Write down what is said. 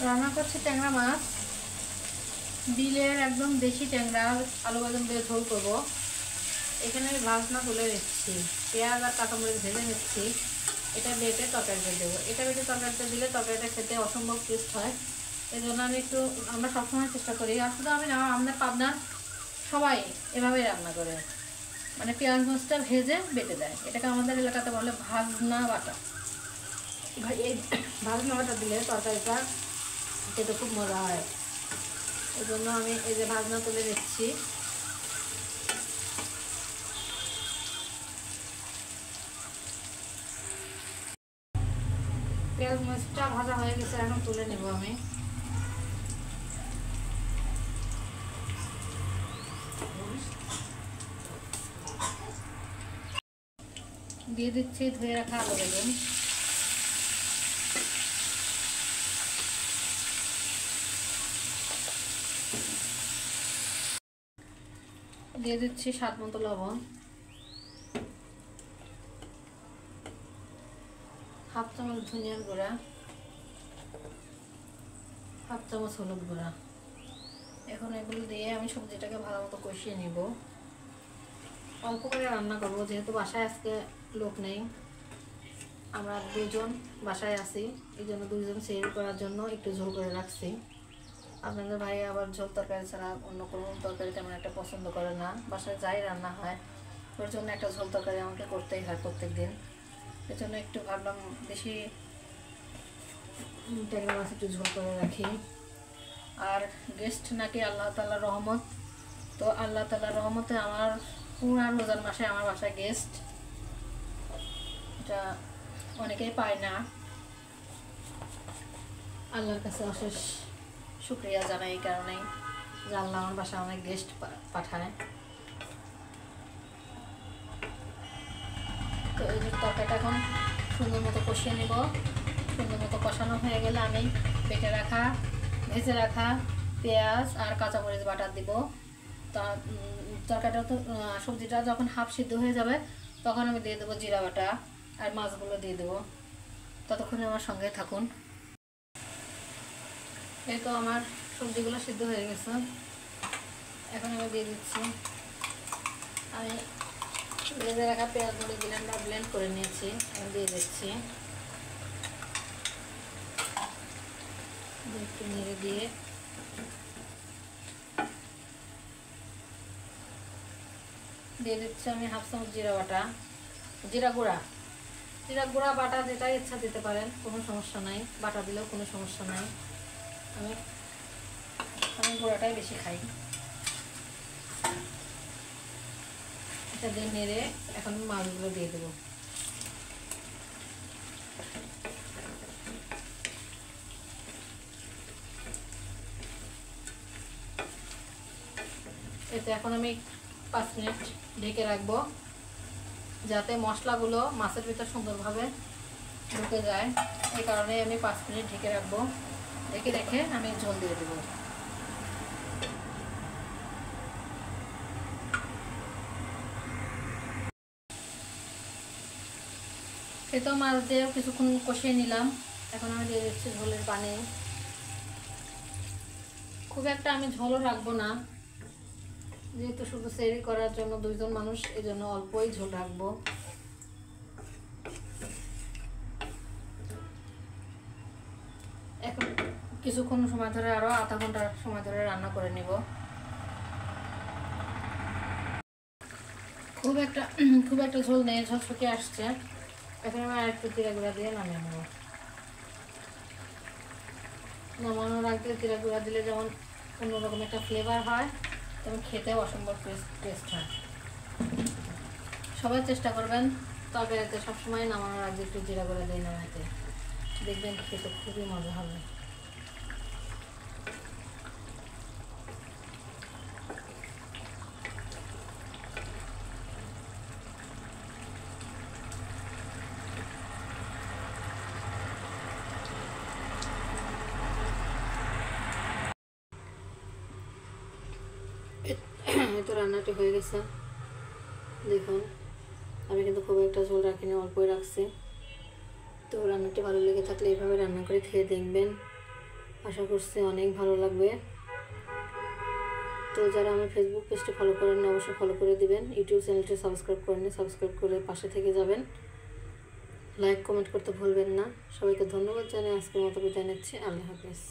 রান্না করছি ট্যাংরা মাছ, বিলের একদম দেশি ট্যাংরা, আলু বাদাম দিয়ে ঝোল করবো। এখানে ভাজনা তুলে নিচ্ছি, পেঁয়াজ আর কাঁচামরিচ ভেজে নিচ্ছি। এটা বেটে তরকারিতে দেবো। এটা বেটে তরকারিতে দিলে তরকারিটা খেতে অসম্ভব টেস্ট হয়। এই জন্য আমরা সবসময় চেষ্টা করি, আর শুধু আমি না, আমাদের পাবনার সবাই এভাবেই রান্না করে, মানে পেঁয়াজ মাছটা ভেজে বেটে দেয়। এটাকে আমাদের এলাকাতে বলে ভাজনা বাটা। এই ভাজনা বাটা দিলে তরকারিটা খেতে খুব মজা হয়। এই জন্য আমি এই যে ভাজনা তুলে দিচ্ছি। পেঁয়াজ মাছটা ভাজা হয়ে গেছে, এখন তুলে নেব আমি। দিয়ে দিচ্ছি ধুয়ে রাখা আলু বেগুন। দিয়ে দিচ্ছি স্বাদ মতো লবণ, হাফ চামচ ধনিয়ার গুঁড়া, হাফ চামচ হলুদ গুঁড়া। এখন এগুলো দিয়ে আমি সবজিটাকে ভালো মতো কষিয়ে নিব। অল্প করে রান্না করবো, যেহেতু বাসায় আজকে লোক নেই, আমরা দুজন বাসায় আছি। এই জন্য দুইজন শেয়ার করার জন্য একটু ঝোল করে রাখছি। আপনাদের ভাই আবার ঝোল তরকারি ছাড়া অন্য কোনো তরকারি তেমন একটা পছন্দ করে না। বাসায় যাই রান্না হয় ওর জন্য একটা ঝোল তরকারি আমাকে করতেই হয় প্রত্যেক দিন। এই জন্য একটু ভাবলাম বেশি ট্যাংরা মাছ একটু ঝোল করে রাখি। আর গেস্ট নাকি আল্লাহ তাআলার রহমত, তো আল্লাহ তাআলার রহমতে আমার পুরা রোজার মাসে আমার বাসায় গেস্ট, এটা অনেকেই পায় না। আল্লাহর কাছে অশেষ শুকরিয়া জানাই এই কারণেই যে আল্লাহ আমার বাসায় অনেক গেস্ট পাঠায়। তো এই যে তরকারিটা এখন সুন্দর মতো কষিয়ে নেব। সুন্দর মতো কষানো হয়ে গেলে আমি বেটে রাখা, ভেজে রাখা পেঁয়াজ আর কাঁচামরিচ বাটা দিব। তরকারিটা তো সবজিটা যখন হাফ সিদ্ধ হয়ে যাবে তখন আমি দিয়ে দেবো জিরা বাটা আর মাছগুলো দিয়ে দেবো। ততক্ষণে আমার সঙ্গে থাকুন। এই তো আমার সবজিগুলো সিদ্ধ হয়ে গেছে, এখন আমি দিয়ে দিচ্ছি। আমি ভেজে রাখা পেঁয়াজগুলো ব্লেন্ড করে নিয়েছি, আমি দিয়ে দিচ্ছি। একটু নেড়ে দিয়ে দিচ্ছি আমি হাফ চামচ জিরা বাটা, জিরা গুঁড়া বাটা, যেটা ইচ্ছা দিতে পারেন, কোনো সমস্যা নাই। বাটা দিলেও কোনো সমস্যা নাই। আমি গুঁড়াটাই বেশি খাই। এটা দিয়ে নেড়ে এখন মাছগুলো দিয়ে দেবো। এতে এখন আমি 5 মিনিট ঢেকে রাখবো, যাতে মশলাগুলো মাছের ভিতর সুন্দরভাবে ঢুকে যায়। এই কারণে আমি 5 মিনিট ঢেকে রাখবো। ঢেকে রেখে আমি ঝোল দিয়ে দেবো। এই তো মাছ দিয়ে কিছুক্ষণ কষিয়ে নিলাম, এখন আমি দিয়ে দিচ্ছি ঝোলের পানি। খুব একটা আমি ঝোলও রাখবো না, যেহেতু শুধু সেরি করার জন্য 2 জন মানুষ, এই জন্য অল্পই ঝোল রাখবো। এখন কিছুক্ষণ সময় ধরে, আরো আধা ঘন্টা সময় ধরে রান্না করে নিব। খুব একটা ঝোল নেই, ঝোল শুকিয়ে আসছে। এখন আমি আর একটু জিরা গুঁড়া দিয়ে নামিয়ে নেব। নামানোর আগে জিরা গুঁড়া দিলে যেমন অন্যরকম একটা ফ্লেভার হয়, তেমন খেতেও অসম্ভব টেস্ট হয়। সবাই চেষ্টা করবেন তরকারিতে সবসময় নামানোর আগে একটু জিরা গুঁড়া দিয়ে নামাতে, দেখবেন খেতে খুবই মজা হবে। এই তো রান্নাটি হয়ে গেছে, দেখুন। আমি কিন্তু খুব একটা ঝোল রাখিনি, অল্পই রাখছি। তো রান্নাটি ভালো লেগে থাকলে এইভাবে রান্না করে খেয়ে দেখবেন। আশা করছি অনেক ভালো লাগবে। তো যারা আমার ফেসবুক পেজটি ফলো করেন না অবশ্যই ফলো করে দিবেন, ইউটিউব চ্যানেলটি সাবস্ক্রাইব করেন সাবস্ক্রাইব করে পাশে থেকে যাবেন, লাইক কমেন্ট করতে ভুলবেন না। সবাইকে ধন্যবাদ জানিয়ে আজকের মতো বিদায় নিচ্ছি। আল্লাহ হাফেজ।